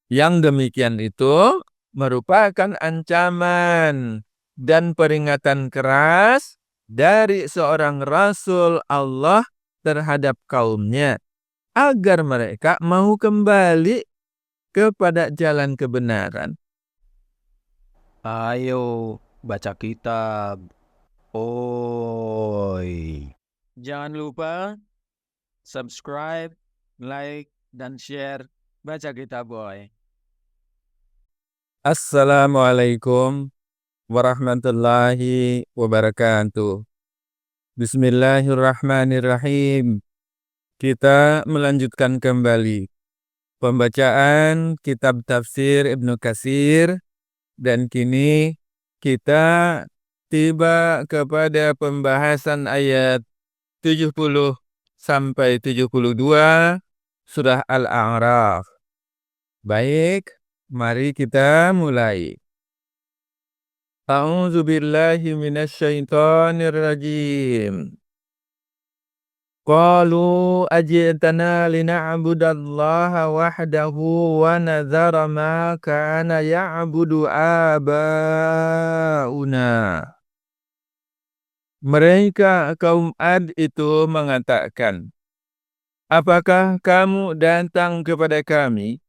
Yang demikian itu merupakan ancaman dan peringatan keras dari seorang Rasul Allah terhadap kaumnya, agar mereka mau kembali kepada jalan kebenaran. Ayo baca kitab. Oi. Jangan lupa subscribe, like, dan share Baca Kitab Boy. Assalamualaikum warahmatullahi wabarakatuh. Bismillahirrahmanirrahim. Kita melanjutkan kembali pembacaan kitab tafsir Ibnu Katsir, dan kini kita tiba kepada pembahasan ayat 70 sampai 72 surah Al-A'raf. Baik, mari kita mulai. A'udzu billahi minasyaitonir rajim. Qalu ajitana lina'budallaha wahdahu wa nadhara ma kana ya'budu abauna. Mereka kaum Ad itu mengatakan, apakah kamu datang kepada kami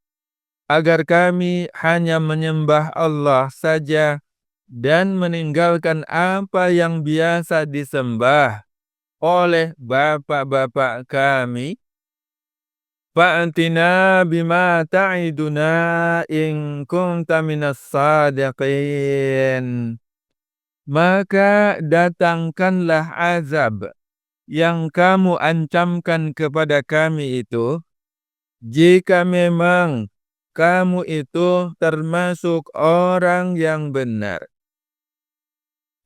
agar kami hanya menyembah Allah saja dan meninggalkan apa yang biasa disembah oleh bapak-bapak kami? Fa'atina bima ta'iduna in kunta minas sadiqin. Maka datangkanlah azab yang kamu ancamkan kepada kami itu, jika memang kamu itu termasuk orang yang benar.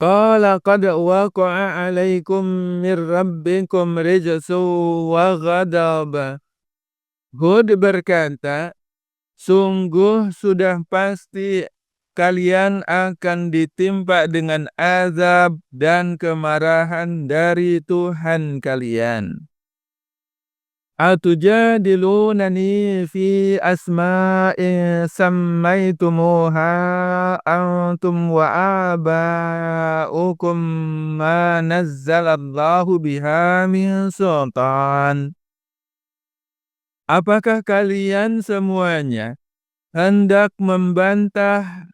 Qala qad waqa'a 'alaikum mir rabbikum rijsun wa ghadab. Hud berkata, sungguh sudah pasti kalian akan ditimpa dengan azab dan kemarahan dari Tuhan kalian. Atujadilunani fi asma'in sammaitumuha antum wa aba'ukum ma nazzalallahu biha min sultan. Apakah kalian semuanya hendak membantah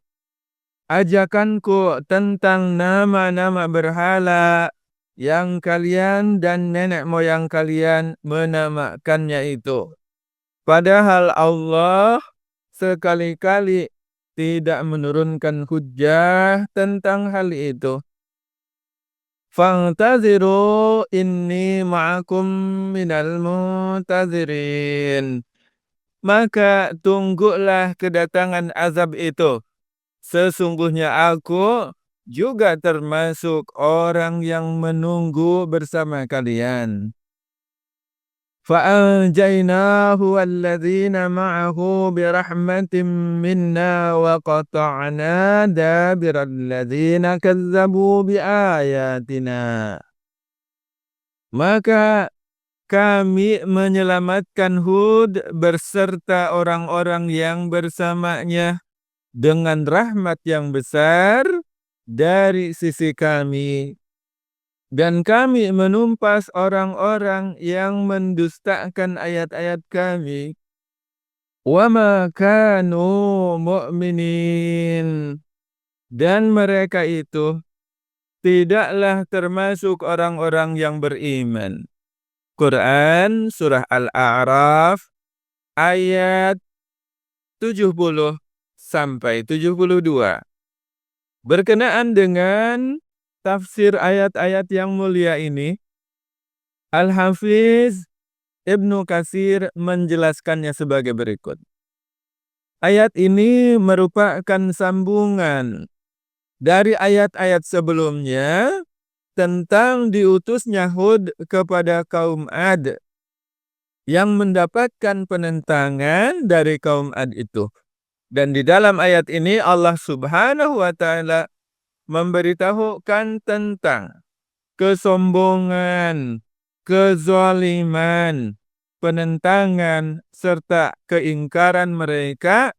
ajakanku tentang nama-nama berhala yang kalian dan nenek moyang kalian menamakannya itu? Padahal Allah sekali-kali tidak menurunkan hujjah tentang hal itu. Fantaziru inni ma'akum minal muntazirin. Maka tunggulah kedatangan azab itu. Sesungguhnya aku juga termasuk orang yang menunggu bersama kalian. فَأَنْجَيْنَاهُ وَالَّذِينَ مَعَهُ بِرَحْمَةٍ مِنَّا وَقَطَعْنَا دَابِرَ الَّذِينَ كَذَّبُوا بِآيَاتِنَا. Maka kami menyelamatkan Hud berserta orang-orang yang bersamanya dengan rahmat yang besar dari sisi kami. Dan kami menumpas orang-orang yang mendustakan ayat-ayat kami. Wa ma kanu mu'minin. Dan mereka itu tidaklah termasuk orang-orang yang beriman. Quran Surah Al-A'raf ayat 70 sampai 72. Berkenaan dengan tafsir ayat-ayat yang mulia ini, Al-Hafiz Ibnu Katsir menjelaskannya sebagai berikut. Ayat ini merupakan sambungan dari ayat-ayat sebelumnya tentang diutusnya Hud kepada kaum Ad yang mendapatkan penentangan dari kaum Ad itu. Dan di dalam ayat ini Allah Subhanahu wa Ta'ala memberitahukan tentang kesombongan, kezaliman, penentangan, serta keingkaran mereka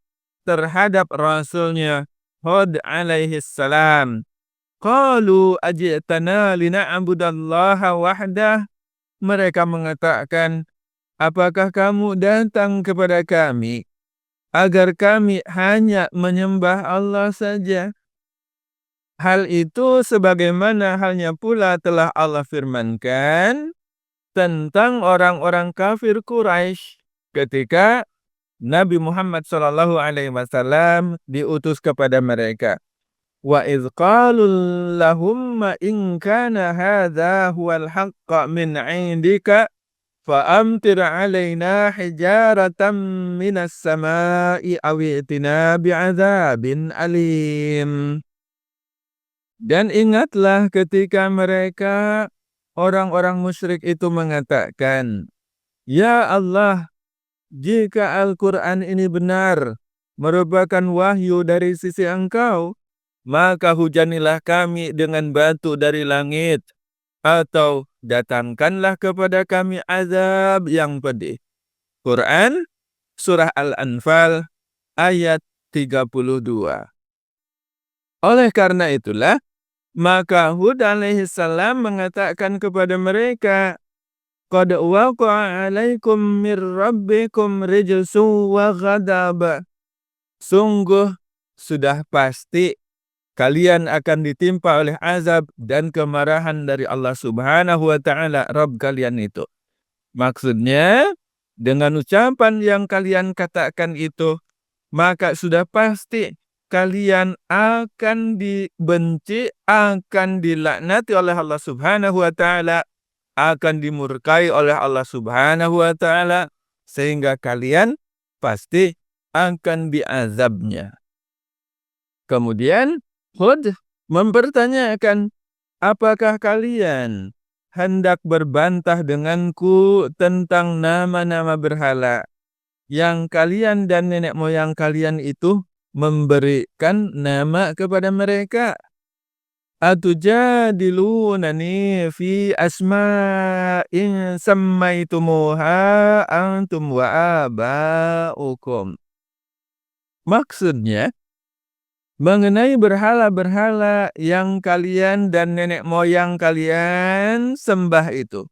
terhadap Rasulnya Hud alaihi salam. Qalu aji'tana lina'budallaha wahdah. Mereka mengatakan, apakah kamu datang kepada kami agar kami hanya menyembah Allah saja? Hal itu sebagaimana halnya pula telah Allah firmankan tentang orang-orang kafir Quraisy ketika Nabi Muhammad SAW diutus kepada mereka. Wa idh qalu lahumma in kana hadha huwal haqqa min 'indika fa'amtir 'alaina hijaratan minas sama'i aw i'tina bi'adzabin alim. Dan ingatlah ketika mereka, orang-orang musyrik itu mengatakan, Ya Allah, jika Al-Quran ini benar, merupakan wahyu dari sisi Engkau, maka hujanilah kami dengan batu dari langit, atau datangkanlah kepada kami azab yang pedih. Quran, Surah Al-Anfal, ayat 32. Oleh karena itulah, maka Hud alaihi salam mengatakan kepada mereka, Qad waqa'a 'alaikum mir rabbikum rijsun wa ghadab. Sungguh sudah pasti kalian akan ditimpa oleh azab dan kemarahan dari Allah Subhanahu wa taala, Rabb kalian itu. Maksudnya, dengan ucapan yang kalian katakan itu, maka sudah pasti kalian akan dibenci, akan dilaknati oleh Allah Subhanahu wa taala, akan dimurkai oleh Allah Subhanahu wa taala, sehingga kalian pasti akan diazabnya. Kemudian Hud mempertanyakan, apakah kalian hendak berbantah denganku tentang nama-nama berhala yang kalian dan nenek moyang kalian itu memberikan nama kepada mereka? Atujadilunani fi asma'in sammaitumuha antum wa aba'ukum. Maksudnya, mengenai berhala-berhala yang kalian dan nenek moyang kalian sembah itu,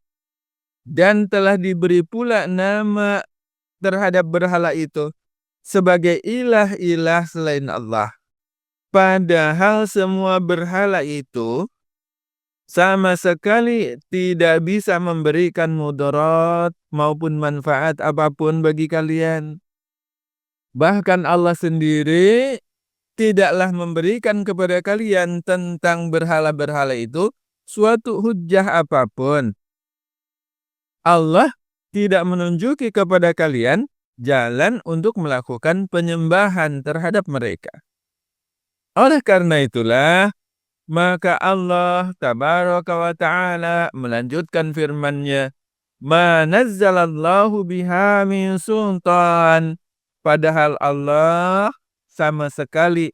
dan telah diberi pula nama terhadap berhala itu sebagai ilah-ilah selain Allah. Padahal semua berhala itu sama sekali tidak bisa memberikan mudarat maupun manfaat apapun bagi kalian. Bahkan Allah sendiri tidaklah memberikan kepada kalian tentang berhala-berhala itu suatu hujjah apapun. Allah tidak menunjuki kepada kalian jalan untuk melakukan penyembahan terhadap mereka. Oleh karena itulah, maka Allah tabaraka wa ta'ala melanjutkan firman-Nya, Ma nazzalallahu biha min sultan. Padahal Allah sama sekali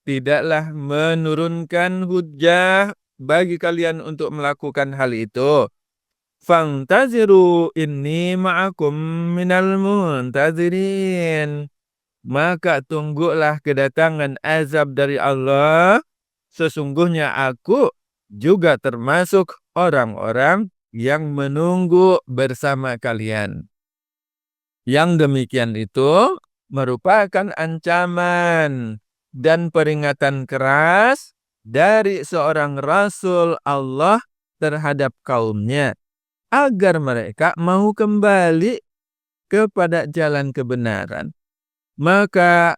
tidaklah menurunkan hujjah bagi kalian untuk melakukan hal itu. Fantaziru inni ma'akum minal muntazirin. Maka tunggulah kedatangan azab dari Allah. Sesungguhnya aku juga termasuk orang-orang yang menunggu bersama kalian. Yang demikian itu merupakan ancaman dan peringatan keras dari seorang Rasul Allah terhadap kaumnya, agar mereka mau kembali kepada jalan kebenaran. Maka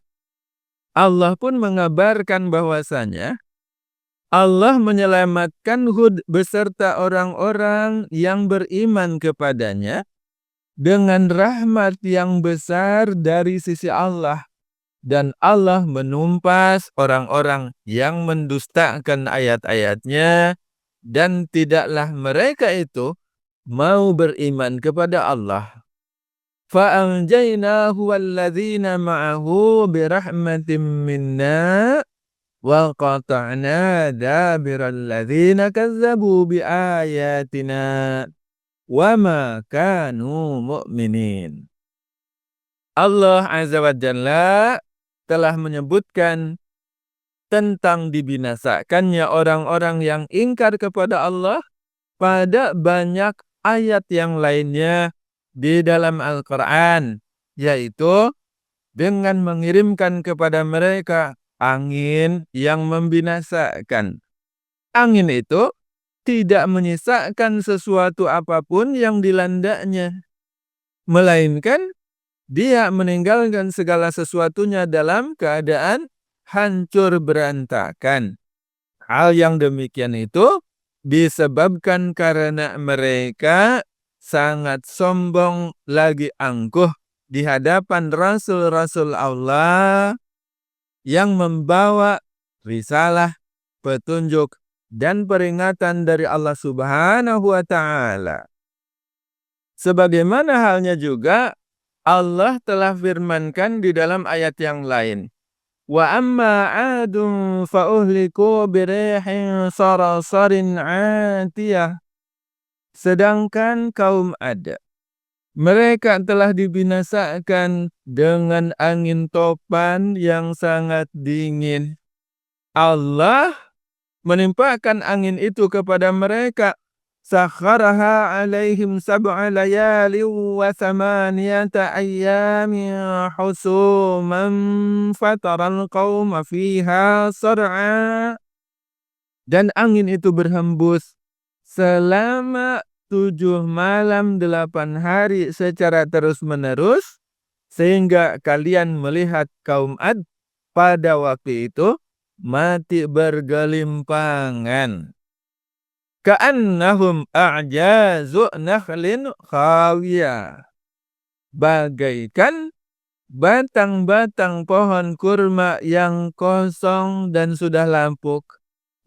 Allah pun mengabarkan bahwasanya Allah menyelamatkan Hud beserta orang-orang yang beriman kepadanya dengan rahmat yang besar dari sisi Allah. Dan Allah menumpas orang-orang yang mendustakan ayat-ayatnya, dan tidaklah mereka itu mau beriman kepada Allah. فَأَنْجَيْنَاهُ وَالَّذِينَ مَعَهُ بِرَحْمَةٍ مِنَّا وَقَطَعْنَا دَابِرَ الَّذِينَ كَذَّبُوا بِآيَاتِنَا وَمَا كَانُوا مُؤْمِنِينَ. Allah Azza wa Jalla telah menyebutkan tentang dibinasakannya orang-orang yang ingkar kepada Allah pada banyak ayat yang lainnya di dalam Al-Quran, yaitu dengan mengirimkan kepada mereka angin yang membinasakan. Angin itu tidak menyisakan sesuatu apapun yang dilandanya, melainkan dia meninggalkan segala sesuatunya dalam keadaan hancur berantakan. Hal yang demikian itu disebabkan karena mereka sangat sombong lagi angkuh di hadapan Rasul-Rasul Allah yang membawa risalah, petunjuk, dan peringatan dari Allah Subhanahu wa Ta'ala. Sebagaimana halnya juga Allah telah firmankan di dalam ayat yang lain, wa amma 'adun fa uhliku birihin sarasarin 'atiyah. Sedangkan kaum 'Ad, mereka telah dibinasakan dengan angin topan yang sangat dingin. Allah menimpakan angin itu kepada mereka. Sakharaha alaihim sab'a layalin wa thamaniyata ayyamin husuman fataral qawma fiha sar'a. Dan angin itu berhembus selama 7 malam 8 hari secara terus-menerus, sehingga kalian melihat kaum 'Ad pada waktu itu mati bergelimpangan. Ka'annahum a'jazu nakhlin khawiyah. Bagaikan batang-batang pohon kurma yang kosong dan sudah lapuk.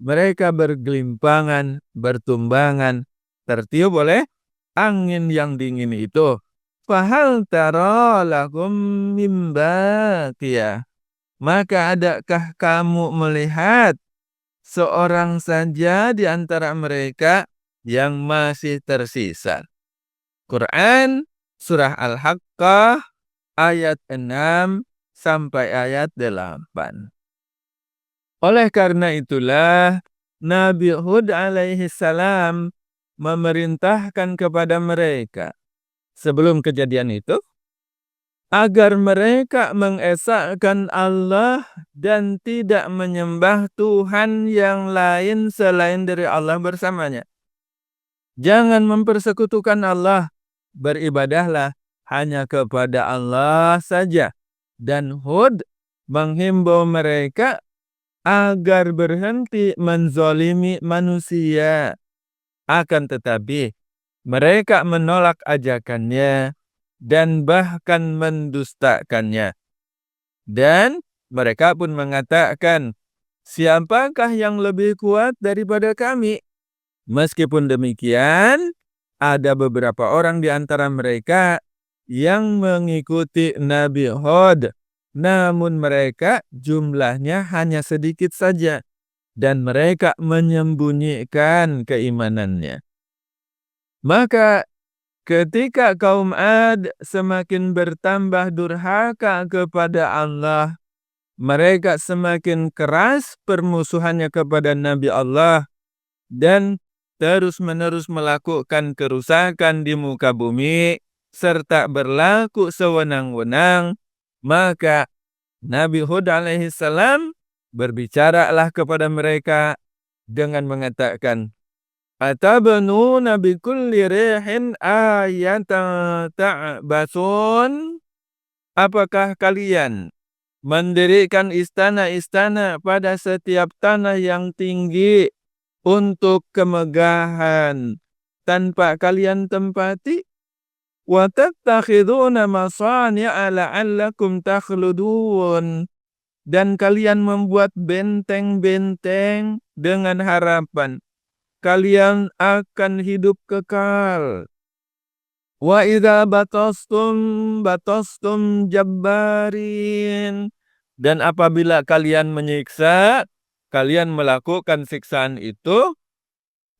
Mereka bergelimpangan, bertumbangan, tertiup oleh angin yang dingin itu. Fahal tara lahum min baqiyah. Maka adakah kamu melihat seorang saja di antara mereka yang masih tersisa? Quran Surah Al-Haqqah ayat 6 sampai ayat 8. Oleh karena itulah Nabi Hud alaihi salam memerintahkan kepada mereka sebelum kejadian itu agar mereka mengesahkan Allah dan tidak menyembah Tuhan yang lain selain dari Allah bersamanya. Jangan mempersekutukan Allah, beribadahlah hanya kepada Allah saja. Dan Hud menghimbau mereka agar berhenti menzalimi manusia. Akan tetapi mereka menolak ajakannya dan bahkan mendustakannya. Dan mereka pun mengatakan, siapakah yang lebih kuat daripada kami? Meskipun demikian, ada beberapa orang di antara mereka yang mengikuti Nabi Hud. Namun mereka jumlahnya hanya sedikit saja. Dan mereka menyembunyikan keimanannya. Maka ketika kaum 'Ad semakin bertambah durhaka kepada Allah, mereka semakin keras permusuhannya kepada Nabi Allah dan terus-menerus melakukan kerusakan di muka bumi serta berlaku sewenang-wenang, maka Nabi Hud alaihi salam berbicaralah kepada mereka dengan mengatakan, atabnuna bikulli rihin ayatan ta'basun. Apakah kalian mendirikan istana-istana pada setiap tanah yang tinggi untuk kemegahan tanpa kalian tempati? Wa tattakhiduna masani'a la'allakum takhludun. Dan kalian membuat benteng-benteng dengan harapan kalian akan hidup kekal. Wa idza batastum jabbarin. Dan apabila kalian menyiksa, kalian melakukan siksaan itu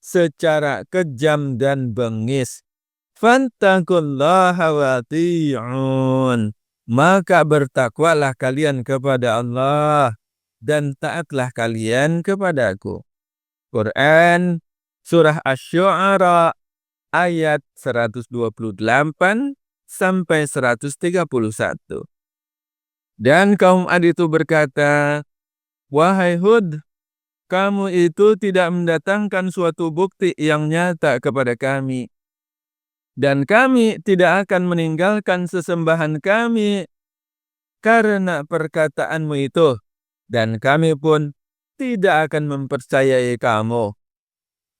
secara kejam dan bengis. Fattaqullaha wati'un. maka bertakwalah kalian kepada Allah dan taatlah kalian kepadaku. Quran Surah Asy-Syu'ara ayat 128 sampai 131. Dan kaum Ad itu berkata, "Wahai Hud, kamu itu tidak mendatangkan suatu bukti yang nyata kepada kami. Dan kami tidak akan meninggalkan sesembahan kami karena perkataanmu itu. Dan kami pun tidak akan mempercayai kamu.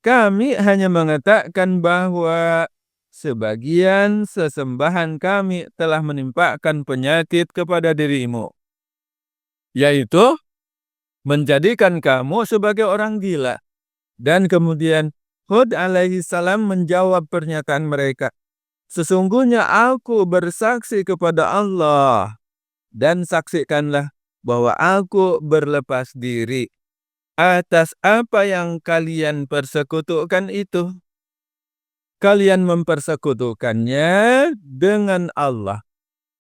Kami hanya mengatakan bahwa sebagian sesembahan kami telah menimpakan penyakit kepada dirimu, yaitu menjadikan kamu sebagai orang gila." Dan kemudian Hud alaihi salam menjawab pernyataan mereka, "Sesungguhnya aku bersaksi kepada Allah, dan saksikanlah bahwa aku berlepas diri atas apa yang kalian persekutukan itu. Kalian mempersekutukannya dengan Allah.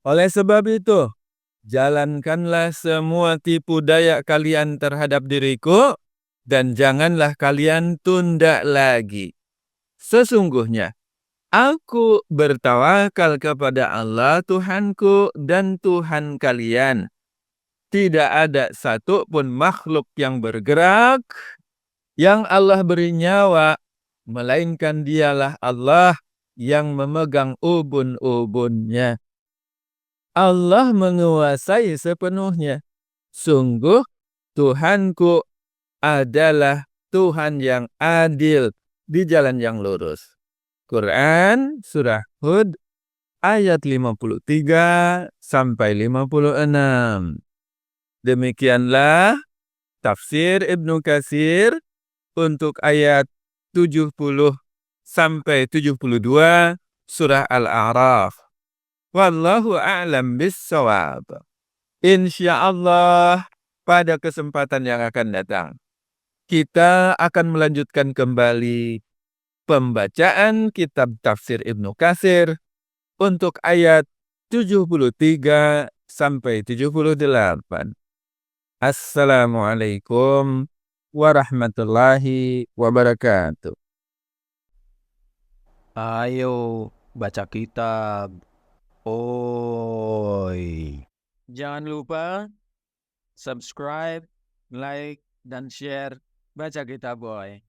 Oleh sebab itu, jalankanlah semua tipu daya kalian terhadap diriku, dan janganlah kalian tunda lagi. Sesungguhnya, aku bertawakal kepada Allah Tuhanku dan Tuhan kalian. Tidak ada satu pun makhluk yang bergerak, yang Allah beri nyawa, melainkan dialah Allah yang memegang ubun-ubunnya. Allah menguasai sepenuhnya. Sungguh, Tuhanku adalah Tuhan yang adil di jalan yang lurus. Quran Surah Hud ayat 53 sampai 56. Demikianlah tafsir Ibnu Katsir untuk ayat 70 sampai 72 surah Al-A'raf. Wallahu a'lam bissawab. Insyaallah pada kesempatan yang akan datang kita akan melanjutkan kembali pembacaan kitab tafsir Ibnu Katsir untuk ayat 73 sampai 78. Assalamualaikum warahmatullahi wabarakatuh. Ayo baca kitab. Oi. Jangan lupa subscribe, like, dan share Baca Kitab Boy.